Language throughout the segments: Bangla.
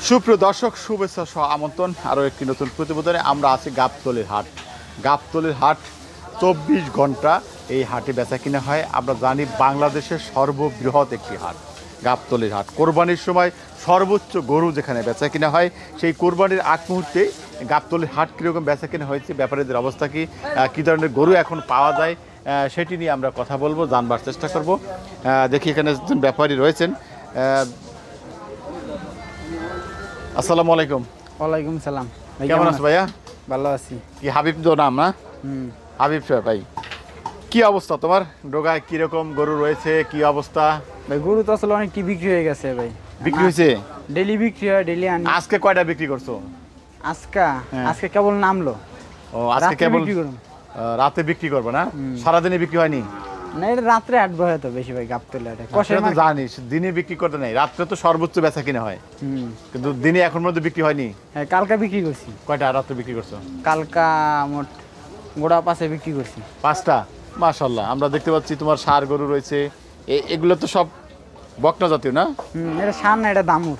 সুপ্রিয় দর্শক, শুভেচ্ছা সহ আমন্ত্রণ আরও একটি নতুন প্রতিবেদনে। আমরা আছি গাবতলীর হাট। গাবতলীর হাট 24 ঘন্টা এই হাটে বেচা কিনা হয়। আমরা জানি বাংলাদেশের সর্ববৃহৎ একটি হাট গাবতলীর হাট। কোরবানির সময় সর্বোচ্চ গরু যেখানে বেচা কিনা হয়, সেই কোরবানির আগ মুহূর্তে গাবতলীর হাট কীরকম বেচা কিনা হয়েছে, ব্যাপারীদের অবস্থা কী ধরনের গরু এখন পাওয়া যায়, সেটি নিয়ে আমরা কথা বলবো, জানবার চেষ্টা করব। দেখি এখানে একজন ব্যাপারী রয়েছেন। আসসালামু আলাইকুম। ওয়ালাইকুম সালাম। কেমন আছো ভাইয়া? ভালো আছি। কি হাবিব তো নাম না? হাবিব সাহেব ভাই, কি অবস্থা তোমার? ডোগায় কিরকম গরু রয়েছে, কি অবস্থা? ভাই গরু তো আসলে অনেক কি বিক্রি হয়ে গেছে ভাই। বিক্রি হয়েছে? ডেলি বিক্রি হয়, ডেলি আনি। আজকে কয়টা বিক্রি করছো? আজকে কেবল নামলো। ও আজকে কেবল বিক্রি করুন। রাতে বিক্রি করবে না? সারাদিনে বিক্রি হয়নি? না, এটা রাত্রে আটবো হয়তো বেশি ভাই গাবতলী হাটে। কষাই তো জানিস দিনে বিক্রি করতে নাই, রাত্রে তো সর্বোচ্চ বেচা কিনা হয়। কিন্তু দিনে এখন মধ্যে বিক্রি হয়নি। হ্যাঁ, কালকা বিক্রি করছি। কয়টা রাত্রে বিক্রি করছো? কালকা মোট গোড়া পাশে বিক্রি করছি 5টা। মাশাআল্লাহ, আমরা দেখতে পাচ্ছি তোমার ষাঁড় গরু রয়েছে। এগুলো তো সব বকনা জাতীয় না? এটা সার না, এটা দামুর।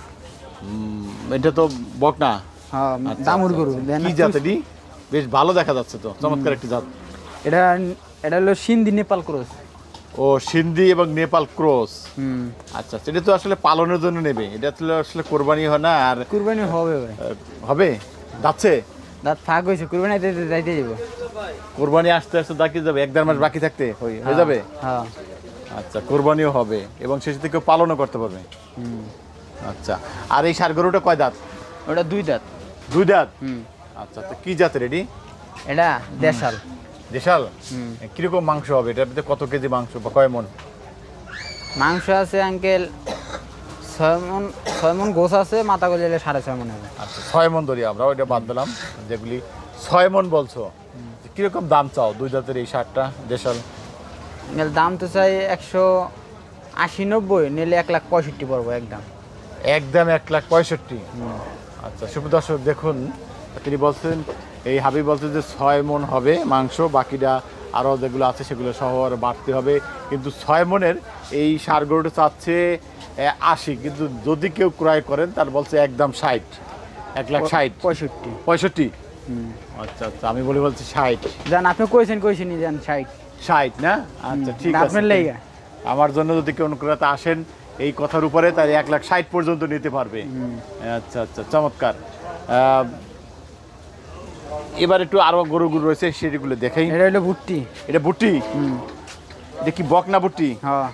এটা তো বকনা। হ্যাঁ, দামুর গরু। কি জাত এটি? বেশ ভালো দেখা যাচ্ছে তো, চমৎকার একটি জাত। এটা হলো সিন্ধি নেপাল ক্রস। ও, সিন্ধি এবং নেপাল ক্রস। আচ্ছা, এটা তো আসলে পালনের জন্য নেবে, এটা আসলে কোরবানি হয় না। আর কুরবানি হবে ভাই। হবে? যাচ্ছে দাঁত ফাঁক হয়েছে, কুরবানি যাইতে যাবো। কোরবানি আসতে আসতে দাঁড়িয়ে যাবে, 1-1.5 মাস বাকি থাকতে হয়ে যাবে। হ্যাঁ। আচ্ছা, কোরবানিও হবে এবং সে সাথে কেউ পালনও করতে পারবে। আচ্ছা, আর এই ষাঁড় গরুটা কয় দাঁত? ওটা 2 দাঁত। 2 দাঁত? আচ্ছা, তো কি জাতের এটি? এটা দেশাল। দেশাল? কিরকম মাংস হবে এটাতে? কত কেজি মাংস বা কয় মন মাংস আছে আঙ্কেল? 6 মন গোছ আছে, মাথা গলিলে 6.5 মন হবে। আচ্ছা, 6 মন ধরি আমরা, ওইটা বাদ দিলাম। যেগুলি 6 মন বলছো, কিরকম দাম চাও 2 দাঁতের এই ষাঁড়টা দেশাল? দাম তো চাই 180-90, নিলে 1,65,000 পড়বো একদম। একদম 1,65,000? আচ্ছা, সুপ্রদর্শক দেখুন, তিনি বলছেন, এই হাবিব বলছেন যে 6 মন হবে মাংস, বাকিটা আরও যেগুলো আছে সেগুলো সহ আর বাড়তে হবে। কিন্তু 6 মনের এই ষাঁড় গরুটা চাচ্ছে 80, কিন্তু যদি কেউ ক্রয় করেন তার বলছে একদম 60, 1,60,000। 65? আচ্ছা আচ্ছা, আমি বলছি 60। জান আপনি কইছেন যান 60 না? আচ্ছা, ঠিক আছে। আপনার লেগে আমার জন্য যদি কেউ ক্রেতা আসেন এই কথার উপরে, তাই 1,60,000 পর্যন্ত নিতে পারবে। আচ্ছা আচ্ছা, চমৎকার। এবার একটু আরো গরু রয়েছে, সেগুলো দেখাই। এটা হলো ভুট্টি। এটা ভুট্টি? এটা কি বকনা ভুট্টি? হ্যাঁ।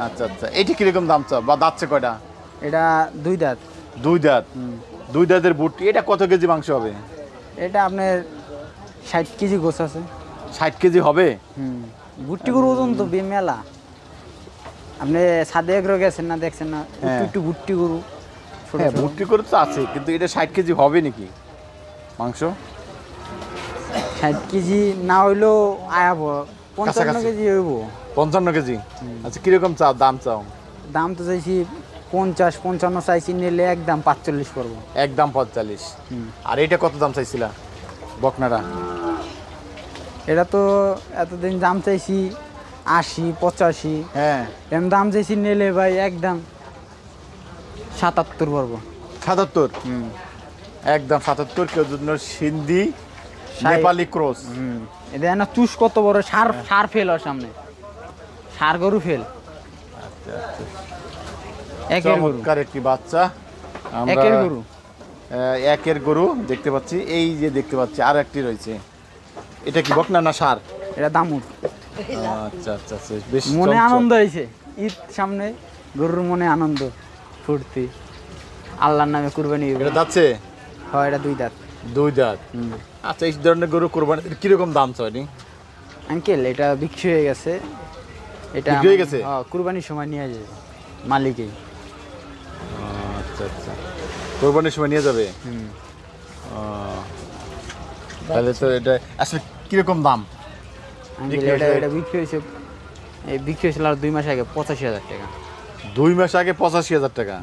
আচ্ছা আচ্ছা, এটি কিরকম দাম চা বা দাঁতছে কয়টা? এটা 2 দাঁত। 2 দাঁত? 2 দাঁতের ভুট্টি। এটা কত কেজি মাংস হবে? এটা আপনার 60 কেজি গোছ আছে। 60 কেজি হবে? ভুট্টি গরু ওজন তো মেলা। আপনি সাদে এগ্রো গেছেন না, দেখছেন না? একটু ভুট্টি গরু। হ্যাঁ, ভুট্টি গরু তো আছে, কিন্তু এটা 60 কেজি হবে নাকি মাংস? 60 কেজি না হইলেও আয়াবো 55 কেজি হইব। 55 কেজি? আচ্ছা, কিরকম চাও দাম চাও? দাম তো চাইছি 50-55 চাইছি, নিলে একদম 45 পড়বো। একদম 45? আর এটা কত দাম চাইছিলা বকনাটা? এটা তো এতদিন দাম চাইছি 80-85। হ্যাঁ, এম দাম চাইছি, নিলে ভাই একদম 77 পড়বো। 77? একদম 77। কেউ জন্য সিন্ধি নেপালি ক্রস। এটা না চুষ কত বড়, সার ফেল ওর সামনে, সার গরু ফেল। আচ্ছা আচ্ছা, একের গরু। চমৎকার একটি বাচ্চা। আমরা একের গরু। একের গরু দেখতে পাচ্ছি। এই যে দেখতে পাচ্ছি আর একটি রয়েছে, এটা কি বকনা না ষাঁড়? এটা দামুর। আচ্ছা আচ্ছা আচ্ছা, বেশ মনে চঞ্চল। আনন্দ হয়েছে, ঈদ সামনে, গরুর মনে আনন্দ ফুর্তি, আল্লাহর নামে কুরবানি। এটা যাচ্ছে? হয়, এটা 2 দাঁত। 2 দাঁত? আচ্ছা, এই ধরনের গরু কোরবানি কিরকম দাম চাই? আঙ্কেল এটা বিক্রি হয়ে গেছে। এটা বিক্রি হয়ে গেছে? কুরবানির সময় নিয়ে যাবে মালিকেই। আচ্ছা আচ্ছা, কোরবানির সময় নিয়ে যাবে। তাহলে তো এটা আসলে কিরকম দাম? আঙ্কেল এটা বিক্রি হয়েছিল আর 2 মাস আগে 85,000 টাকা। 2 মাস আগে 85,000 টাকা?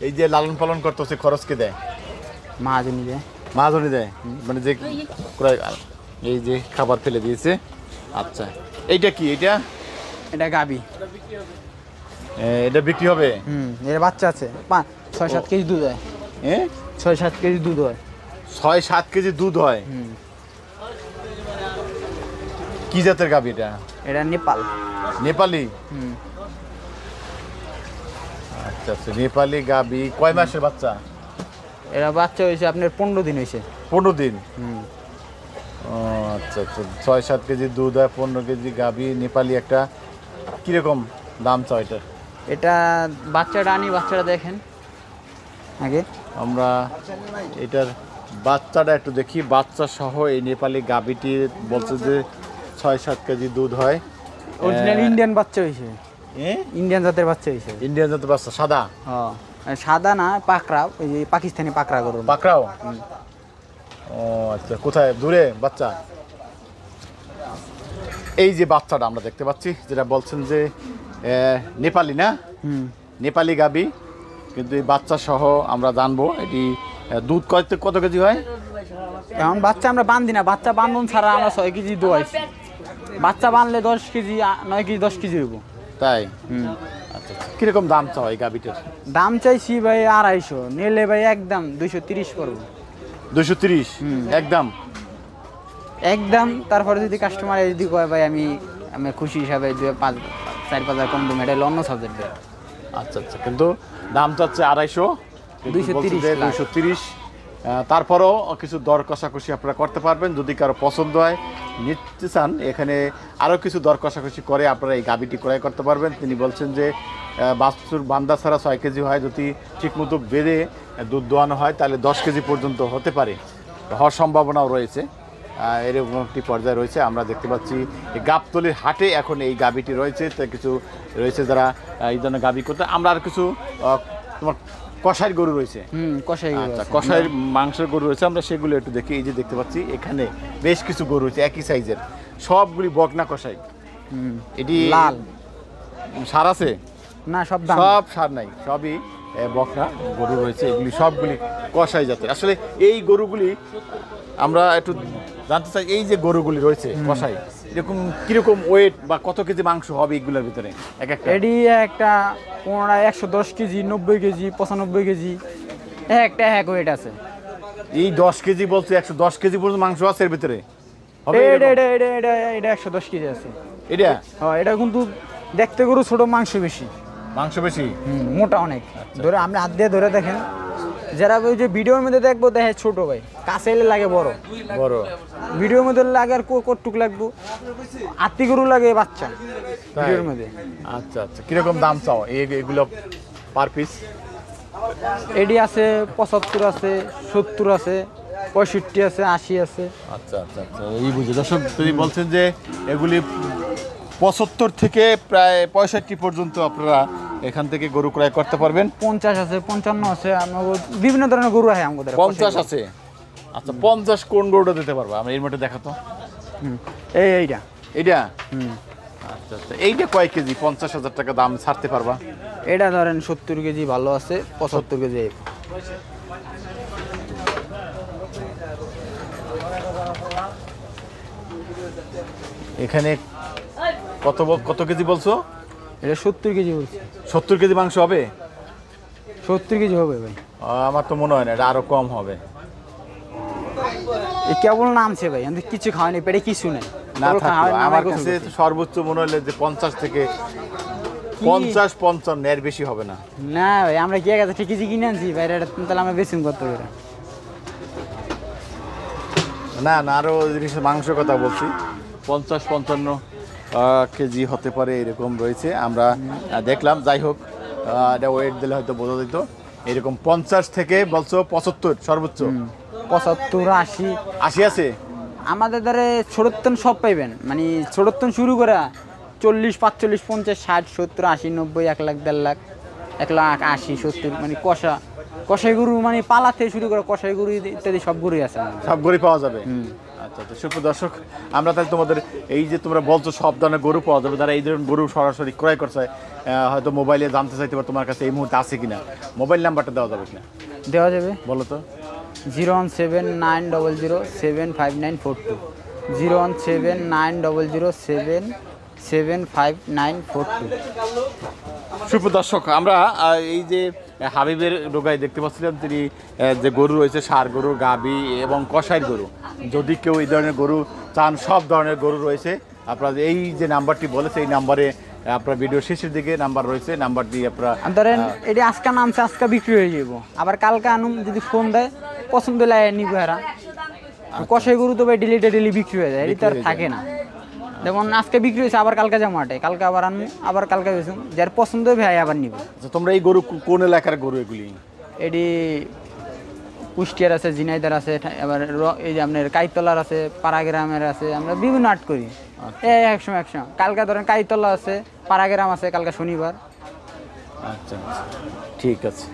এই যে লালন পালন করতেছে, খরচ কে দেয়? মাহাজনী দেয়। মাহাজনী দেয়? মানে যে এই যে খাবার ফেলে দিয়েছে। আচ্ছা, এইটা কি? এটা গাবি। এটা বিক্রি হবে? এর বাচ্চা আছে 6-7 কেজি দুধ হয়। হ্যাঁ 6-7 কেজি দুধ হয়। 6-7 কেজি দুধ হয়। কি জাতের গাভী এটা? এটা নেপাল। নেপালি? হুম। আচ্ছা আচ্ছা, নেপালি গাভী। কয় মাসের বাচ্চা? এরা বাচ্চা হয়েছে আপনার 15 দিন হয়েছে। 15 দিন। হুম। ও আচ্ছা আচ্ছা, 6-7 কেজি দুধ হয়, 15 কেজি গাভী, নেপালি একটা। কীরকম দাম চাও এটার? এটা বাচ্চাটা আনি, বাচ্চাটা দেখেন আগে। আমরা এটার বাচ্চাটা একটু দেখি। বাচ্চা সহ এই নেপালি গাভীটি বলছে যে 6-7 কেজি দুধ হয়। অরিজিনাল ইন্ডিয়ান বাচ্চা হয়েছে, হ্যাঁ, ইন্ডিয়ান জাতের বাচ্চা হয়েছে। ইন্ডিয়ান জাতের বাচ্চা, সাদা? হ্যাঁ, সাদা না, পাকড়া, ওই যে পাকিস্তানি পাকড়া গরু। পাকড়াও? ও আচ্ছা, কোথায় দূরে বাচ্চা? এই যে বাচ্চাটা আমরা দেখতে পাচ্ছি, যেটা বলছেন যে নেপালি না? হুম। নেপালি গাভী, কিন্তু এই বাচ্চা সহ আমরা জানবো এটি দুধ কত কেজি হয়। এখন বাচ্চা আমরা বান্ধি না, বাচ্চা বান্ধন ছাড়া আমরা 6 কেজি দোয়াইছি। বাচ্চা বানলে 10 কেজি, 9 কেজি 10 কেজি হইব। তাই? হুম। আচ্ছা আচ্ছা, কিরকম দাম চাও এই গাভীটার? দাম চাইছি ভাই 250, নিলে ভাই একদম 230 পড়বো। 230 একদম? একদম। তারপরে যদি কাস্টমার যদি কয় ভাই আমি খুশি হিসাবে 4-5 কম দেবো, এটা হলো অন্য সাবজেক্টে। আচ্ছা আচ্ছা, কিন্তু দাম চাচ্ছে 250, 230 লাখ। 230। তারপরও কিছু দর কষাকষি আপনারা করতে পারবেন যদি কারো পছন্দ হয়, নিতে চান। এখানে আরও কিছু দর কষাকষি করে আপনারা এই গাভীটি ক্রয় করতে পারবেন। তিনি বলছেন যে বাছুর বান্ধা ছাড়া 6 কেজি হয়, যদি ঠিকমতো বেঁধে দুধ দোয়ানো হয় তাহলে 10 কেজি পর্যন্ত হতে পারে, হওয়ার সম্ভাবনাও রয়েছে। এরকম একটি পর্যায়ে রয়েছে। আমরা দেখতে পাচ্ছি এই গাবতলীর হাটে এখন এই গাভীটি রয়েছে। তো কিছু রয়েছে যারা এই ধরনের গাভী করতে। আমরা আর কিছু তোমার কষাইয়ের গরু রয়েছে। কষাই গরু আচ্ছা, আছে। কষাইয়ের মাংসের গরু রয়েছে, আমরা সেগুলো একটু দেখি। এই যে দেখতে পাচ্ছি এখানে বেশ কিছু গরু রয়েছে একই সাইজের, সবগুলি বকনা কষাই। এটি লাল সার আছে? না, সব দাম। সব সার নাই, সবই বকনা গরু রয়েছে। এগুলি সবগুলি কষাই জাতের। আসলে এই গরুগুলি আমরা একটু জানতে চাই, এই যে গরুগুলি রয়েছে কষাই, এরকম কিরকম ওয়েট বা কত কেজি মাংস হবে এইগুলোর ভিতরে এক একটা? এডি একটা 110 কেজি, 90 কেজি, 95 কেজি, একটা এক ওয়েট আছে। এই 10 কেজি বলছে, 110 কেজি পর্যন্ত মাংস আছে এর ভিতরে হবে? এটা এটা এটা এটা এটা 110 কেজি আছে এটা? হ্যাঁ, এটা কিন্তু দেখতে গরু ছোট, মাংস বেশি। মাংস বেশি, মোটা অনেক। ধরে আপনি হাত দিয়ে ধরে দেখেন, যারা ওই যে ভিডিওর মধ্যে দেখবো দেখে ছোট, ভাই কাছে এলে লাগে বড়। বড় ভিডিওর মধ্যে লাগে আর কতটুক লাগবো, আত্মি গরু লাগে বাচ্চা ভিডিওর মধ্যে। আচ্ছা আচ্ছা, কিরকম দাম চাও এগুলো পার পিস? এডি আছে 75 আছে, 70 আছে, 65 আছে, 80 আছে। আচ্ছা আচ্ছা আচ্ছা, এই বুঝে। দর্শক, তিনি বলছেন যে এগুলি 75 থেকে প্রায় 65 পর্যন্ত আপনারা এখান থেকে গরু ক্রয় করতে পারবেন। 50 আছে, 55 আছে, বিভিন্ন ধরনের গরু আছে আমাদের। 50 আছে? আচ্ছা, 50 কোন গরুটা দিতে পারবো আমরা এর মধ্যে দেখাতো? এইটা এইটা? আচ্ছা আচ্ছা, এইটা কয় কেজি 50,000 টাকা দাম ছাড়তে পারবা? এটা ধরেন 70 কেজি ভালো আছে, 75 কেজি। এখানে কত কেজি বলছো? এটা 70 কেজি বলছি। 70 কেজি মাংস হবে? 70 কেজি হবে ভাই। আমার তো মনে হয় না, এটা আরো কম হবে। এই কেবল নামছে ভাই, আমি কিছু খাওয়ানি, পেটে কিছু নেই। না থাকলো আমার কাছে সর্বোচ্চ মনে হলে যে 50 থেকে 50-55 এর বেশি হবে না। না ভাই, আমরা কি এক ঠিক কেজি কিনে আনছি ভাই, এটা তাহলে আমরা বেশি করতে পারি না না, আরো মাংসের কথা বলছি, 50-55 কেজি হতে পারে এরকম রয়েছে। আমরা দেখলাম, যাই হোক, এটা ওয়েট দিলে হয়তো বোঝা যেত। এরকম 50 থেকে বলছো 75 সর্বোচ্চ? 75, 80 80 আছে আমাদের দ্বারা। ছোটতন সব পাইবেন, মানে ছোটতন শুরু করে 40, 45, 50, 60, 70, 80, 90, 1 লাখ, 1.5 লাখ, 1 লাখ 80, 70, মানে কষাই গরু, মানে পালা থেকে শুরু করে কষাই গরু ইত্যাদি সব গরুই আছে, সব গরু পাওয়া যাবে। আচ্ছা আচ্ছা, সুপ্রিয় দর্শক, আমরা তাহলে তোমাদের এই যে তোমরা বলছো সব ধরনের গরু পাওয়া যাবে, যারা এই ধরনের গরু সরাসরি ক্রয় করছে, হয়তো মোবাইলে জানতে চাইতে পারে তোমার কাছে এই মুহূর্তে আছে কিনা, মোবাইল নাম্বারটা দেওয়া যাবে কিনা? দেওয়া যাবে। বলো তো। 01790075942, 01790077942। সুপ্রিয় দর্শক, আমরা এই যে হাবিবের রোগায় দেখতে পাচ্ছিলাম তিনি যে গরু রয়েছে ষাঁড় গরু গাবি এবং কষাইয়ের গরু, যদি কেউ এই ধরনের গরু চান সব ধরনের গরু রয়েছে। আপনার এই যে নাম্বারটি বলেছে এই নাম্বারে আপনার ভিডিও শেষের দিকে নাম্বার রয়েছে, নাম্বার দিয়ে আপনারা ধরেন এটি আজকে নামছে আজকে বিক্রি হয়ে যাবো, আবার কালকে আনুম যদি ফোন দেয় পছন্দ লাগে নিবো এরা। কষাই গরু তো ভাই ডেলি বিক্রি হয়ে যায়, এটি তো আর থাকে না। যেমন আজকে বিক্রি হয়েছে আবার কালকে যাবো হাটে, কালকে আবার আনবো, আবার কালকে বেচুম, যার পছন্দ হবে ভাই আবার নিব। আচ্ছা, তোমরা এই গরু কোন এলাকার গরু এগুলি? এটি কুষ্টিয়ার আছে, ঝিনাইদার আছে, আবার এই যে আপনার কাইতলার আছে, পাড়াগ্রামের আছে, আমরা বিভিন্ন হাট করি। একসময় কালকে ধরেন কাইতলা আছে, পাড়াগ্রাম আছে, কালকে শনিবার। আচ্ছা আচ্ছা, ঠিক আছে।